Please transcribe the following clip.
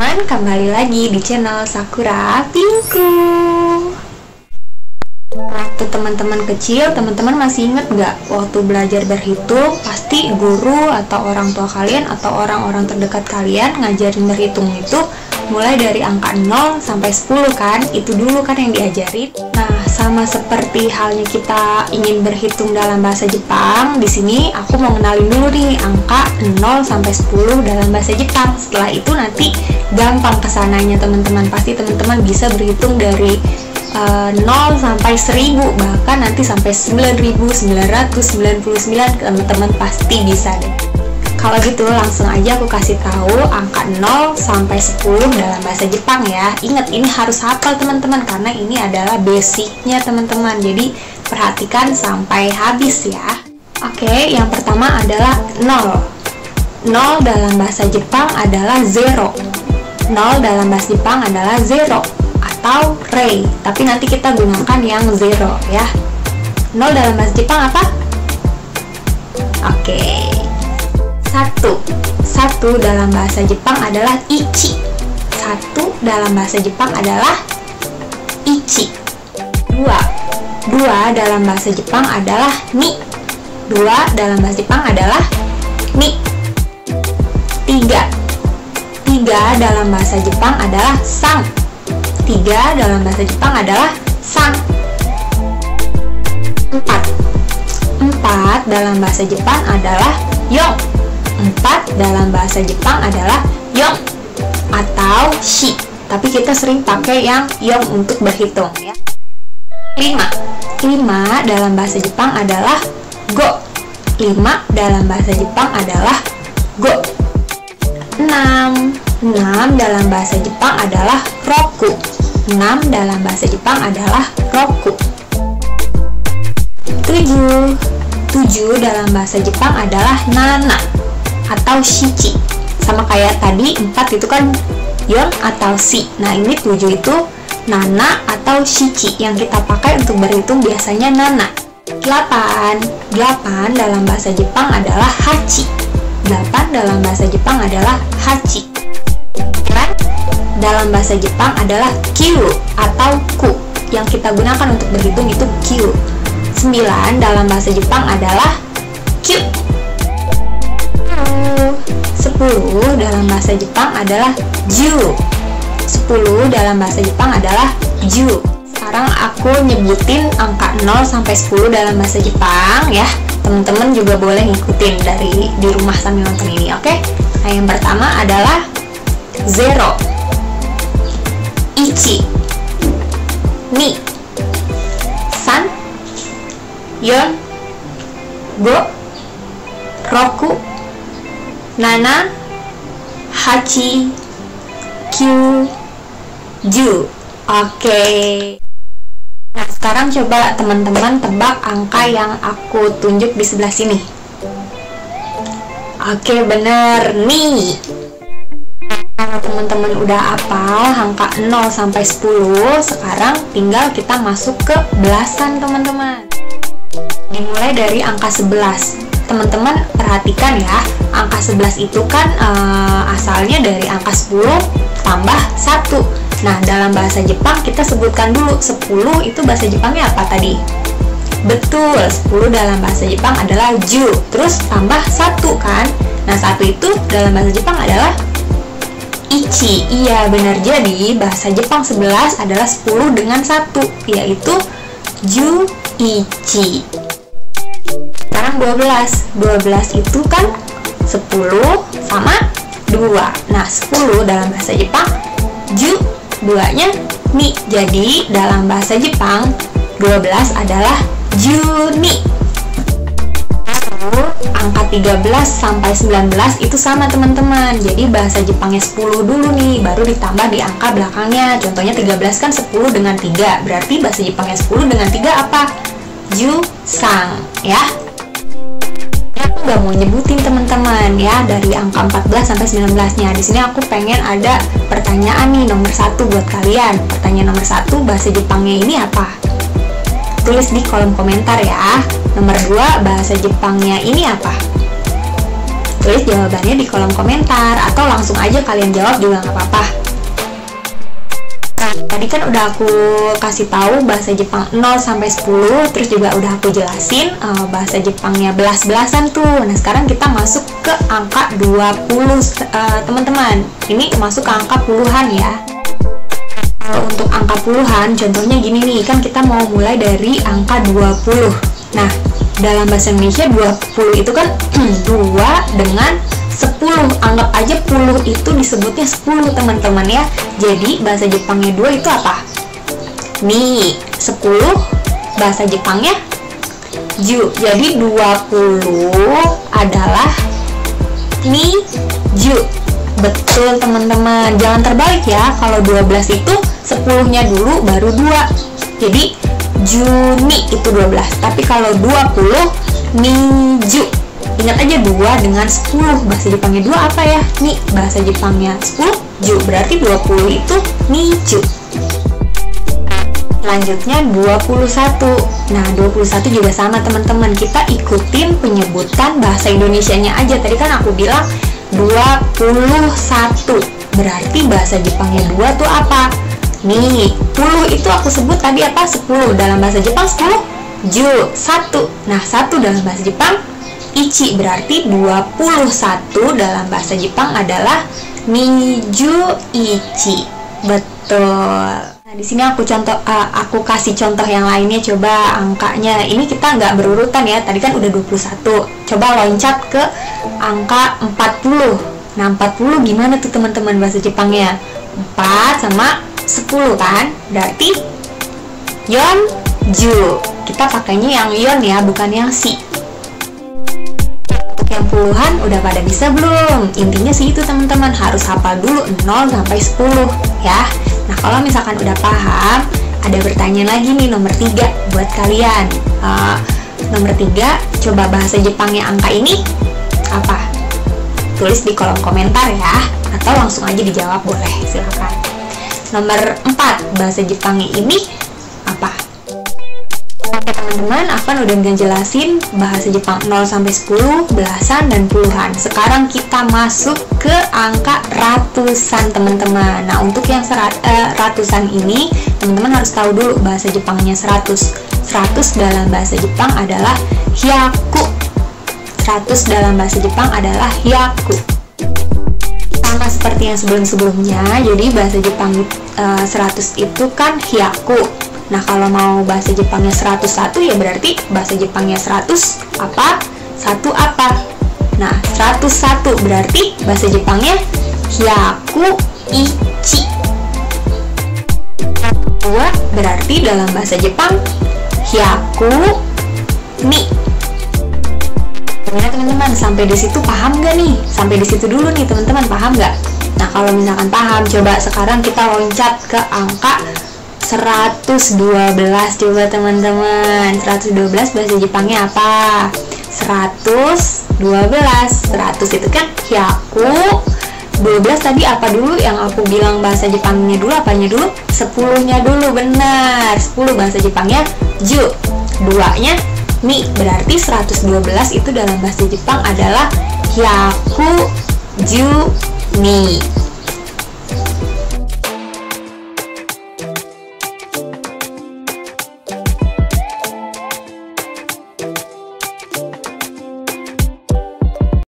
teman-teman, kembali lagi di channel Sakura Pinku. Waktu teman-teman kecil, teman-teman masih ingat nggak waktu belajar berhitung, pasti guru atau orang tua kalian atau orang-orang terdekat kalian ngajarin berhitung itu mulai dari angka 0 sampai 10 kan? Itu dulu kan yang diajarin. Nah, sama seperti halnya kita ingin berhitung dalam bahasa Jepang, di sini aku mau kenalin dulu nih angka 0 sampai 10 dalam bahasa Jepang. Setelah itu nanti gampang kesananya teman-teman. Pasti teman-teman bisa berhitung dari 0 sampai 1000, bahkan nanti sampai 9999, teman-teman pasti bisa deh. Kalau gitu langsung aja aku kasih tahu angka 0 sampai 10 dalam bahasa Jepang ya. Ingat, ini harus hafal teman-teman karena ini adalah basicnya teman-teman. Jadi perhatikan sampai habis ya. Oke, yang pertama adalah 0. 0 dalam bahasa Jepang adalah 0. 0 dalam bahasa Jepang adalah 0 atau rei, tapi nanti kita gunakan yang 0 ya. 0 dalam bahasa Jepang apa? Oke. 1 dalam bahasa Jepang adalah ichi. 1 dalam bahasa Jepang adalah ichi. 2 dalam bahasa Jepang adalah ni. 2 dalam bahasa Jepang adalah ni. 3 dalam bahasa Jepang adalah sang. 3 dalam bahasa Jepang adalah sang. 4 dalam bahasa Jepang adalah yong. 4 dalam bahasa Jepang adalah yong atau shi, tapi kita sering pakai yang yong untuk berhitung ya. 5 dalam bahasa Jepang adalah go. 5 dalam bahasa Jepang adalah go. 6 dalam bahasa Jepang adalah roku. 6 dalam bahasa Jepang adalah roku. 7 dalam bahasa Jepang adalah nana atau shichi. Sama kayak tadi 4 itu kan yon atau shi. Nah, ini 7 itu nana atau shichi. Yang kita pakai untuk berhitung biasanya nana. 8 dalam bahasa Jepang adalah hachi. 8 dalam bahasa Jepang adalah hachi. 9 dalam bahasa Jepang adalah kyu atau ku. Yang kita gunakan untuk berhitung itu kyu. 9 dalam bahasa Jepang adalah kyu. 10 dalam bahasa Jepang adalah ju. 10 dalam bahasa Jepang adalah ju. Sekarang aku nyebutin angka 0 sampai 10 dalam bahasa Jepang ya. Teman-teman juga boleh ngikutin dari di rumah sambil nonton ini, oke? Nah, yang pertama adalah 0, ichi, ni, san, yon, go, roku, nana, hachi, kyu, ju. Oke. Nah, sekarang coba teman-teman tebak angka yang aku tunjuk di sebelah sini. Oke, bener, ni. Kalau teman-teman udah hafal angka 0 sampai 10, sekarang tinggal kita masuk ke belasan teman-teman. Dimulai dari angka 11. Teman-teman perhatikan ya, angka 11 itu kan asalnya dari angka 10 tambah 1. Nah, dalam bahasa Jepang kita sebutkan dulu 10 itu bahasa Jepangnya apa tadi? Betul, 10 dalam bahasa Jepang adalah ju. Terus tambah 1 kan? Nah, 1 itu dalam bahasa Jepang adalah ichi. Iya, benar. Jadi bahasa Jepang 11 adalah 10 dengan 1, yaitu ju ichi. Sekarang 12 itu kan 10 sama 2. Nah, 10 dalam bahasa Jepang ju, 2-nya ni. Jadi dalam bahasa Jepang 12 adalah juni. Angka 13 sampai 19 itu sama teman-teman. Jadi bahasa Jepangnya 10 dulu nih, baru ditambah di angka belakangnya. Contohnya 13 kan 10 dengan 3. Berarti bahasa Jepangnya 10 dengan 3 apa? Ju-sang ya. Aku gak mau nyebutin teman-teman ya dari angka 14 sampai 19-nya. Di sini aku pengen ada pertanyaan nih nomor 1 buat kalian. Pertanyaan nomor 1, bahasa Jepangnya ini apa? Tulis di kolom komentar ya. Nomor 2, bahasa Jepangnya ini apa? Tulis jawabannya di kolom komentar atau langsung aja kalian jawab juga nggak apa-apa. Nah, tadi kan udah aku kasih tahu bahasa Jepang 0 sampai 10, terus juga udah aku jelasin bahasa Jepangnya belas-belasan tuh. Nah, sekarang kita masuk ke angka 20, teman-teman. Ini masuk ke angka puluhan ya. Kalau untuk angka puluhan, contohnya gini nih, kan kita mau mulai dari angka 20. Nah, dalam bahasa Indonesia 20 itu kan 2 dengan 10, anggap aja puluh itu disebutnya 10 teman-teman ya. Jadi bahasa Jepangnya 2 itu apa? Ni. 10 bahasa Jepangnya ju. Jadi 20 adalah ni ju. Betul teman-teman, jangan terbalik ya. Kalau 12 itu 10-nya dulu baru 2. Jadi Juni itu 12. Tapi kalau 20 Niju. Ingat aja 2 dengan 10. Bahasa Jepangnya 2 apa ya? Ni. Bahasa Jepangnya 10 ju. Berarti 20 itu Niju. Selanjutnya 21. Nah, 21 juga sama teman-teman. Kita ikutin penyebutan bahasa Indonesianya aja. Tadi kan aku bilang 21. Berarti bahasa Jepangnya 2 tuh apa? Nih, 10 itu aku sebut tadi apa? 10. Dalam bahasa Jepang 10 ju. 1. Nah, 1 dalam bahasa Jepang ichi. Berarti 21 dalam bahasa Jepang adalah niju ichi. Betul. Nah, di sini aku kasih contoh yang lainnya. Coba angkanya. Ini kita nggak berurutan ya. Tadi kan udah 21. Coba loncat ke angka 40. Nah, 40 gimana tuh teman-teman bahasa Jepangnya? 4 sama 10 kan? Berarti yonju. Kita pakainya yang yon ya, bukan yang si. Untuk yang puluhan udah pada bisa belum? Intinya sih itu teman-teman, harus hafal dulu 0 sampai 10 ya. Nah, kalau misalkan udah paham, ada pertanyaan lagi nih nomor 3 buat kalian. Nomor 3, coba bahasa Jepangnya angka ini apa? Tulis di kolom komentar ya, atau langsung aja dijawab boleh, silakan. Nomor 4, bahasa Jepangnya ini apa? Oke teman-teman, Afan udah ngejelasin bahasa Jepang 0 sampai 10, belasan dan puluhan. Sekarang kita masuk ke angka ratusan teman-teman. Nah, untuk yang ratusan ini, teman-teman harus tahu dulu bahasa Jepangnya 100. 100 dalam bahasa Jepang adalah hyaku. 100 dalam bahasa Jepang adalah hyaku. Sama seperti yang sebelum-sebelumnya, jadi bahasa Jepang 100 itu kan hyaku. Nah, kalau mau bahasa Jepangnya 101 ya berarti bahasa Jepangnya 100 apa? 1 apa? Nah, 101 berarti bahasa Jepangnya hyaku ichi. 2 berarti dalam bahasa Jepang hyaku ni. Gimana teman-teman? Sampai di situ paham nggak nih? Sampai di situ dulu nih teman-teman, paham nggak? Nah, kalau misalkan paham, coba sekarang kita loncat ke angka 112. Coba teman-teman, 112 bahasa Jepangnya apa? 112. 100 itu kan hyaku. 12 tadi apa dulu yang aku bilang bahasa Jepangnya dulu? Apanya dulu? 10-nya dulu, benar. 10 bahasa Jepangnya ju. 2-nya ni. Berarti 112 itu dalam bahasa Jepang adalah hyaku ju ni.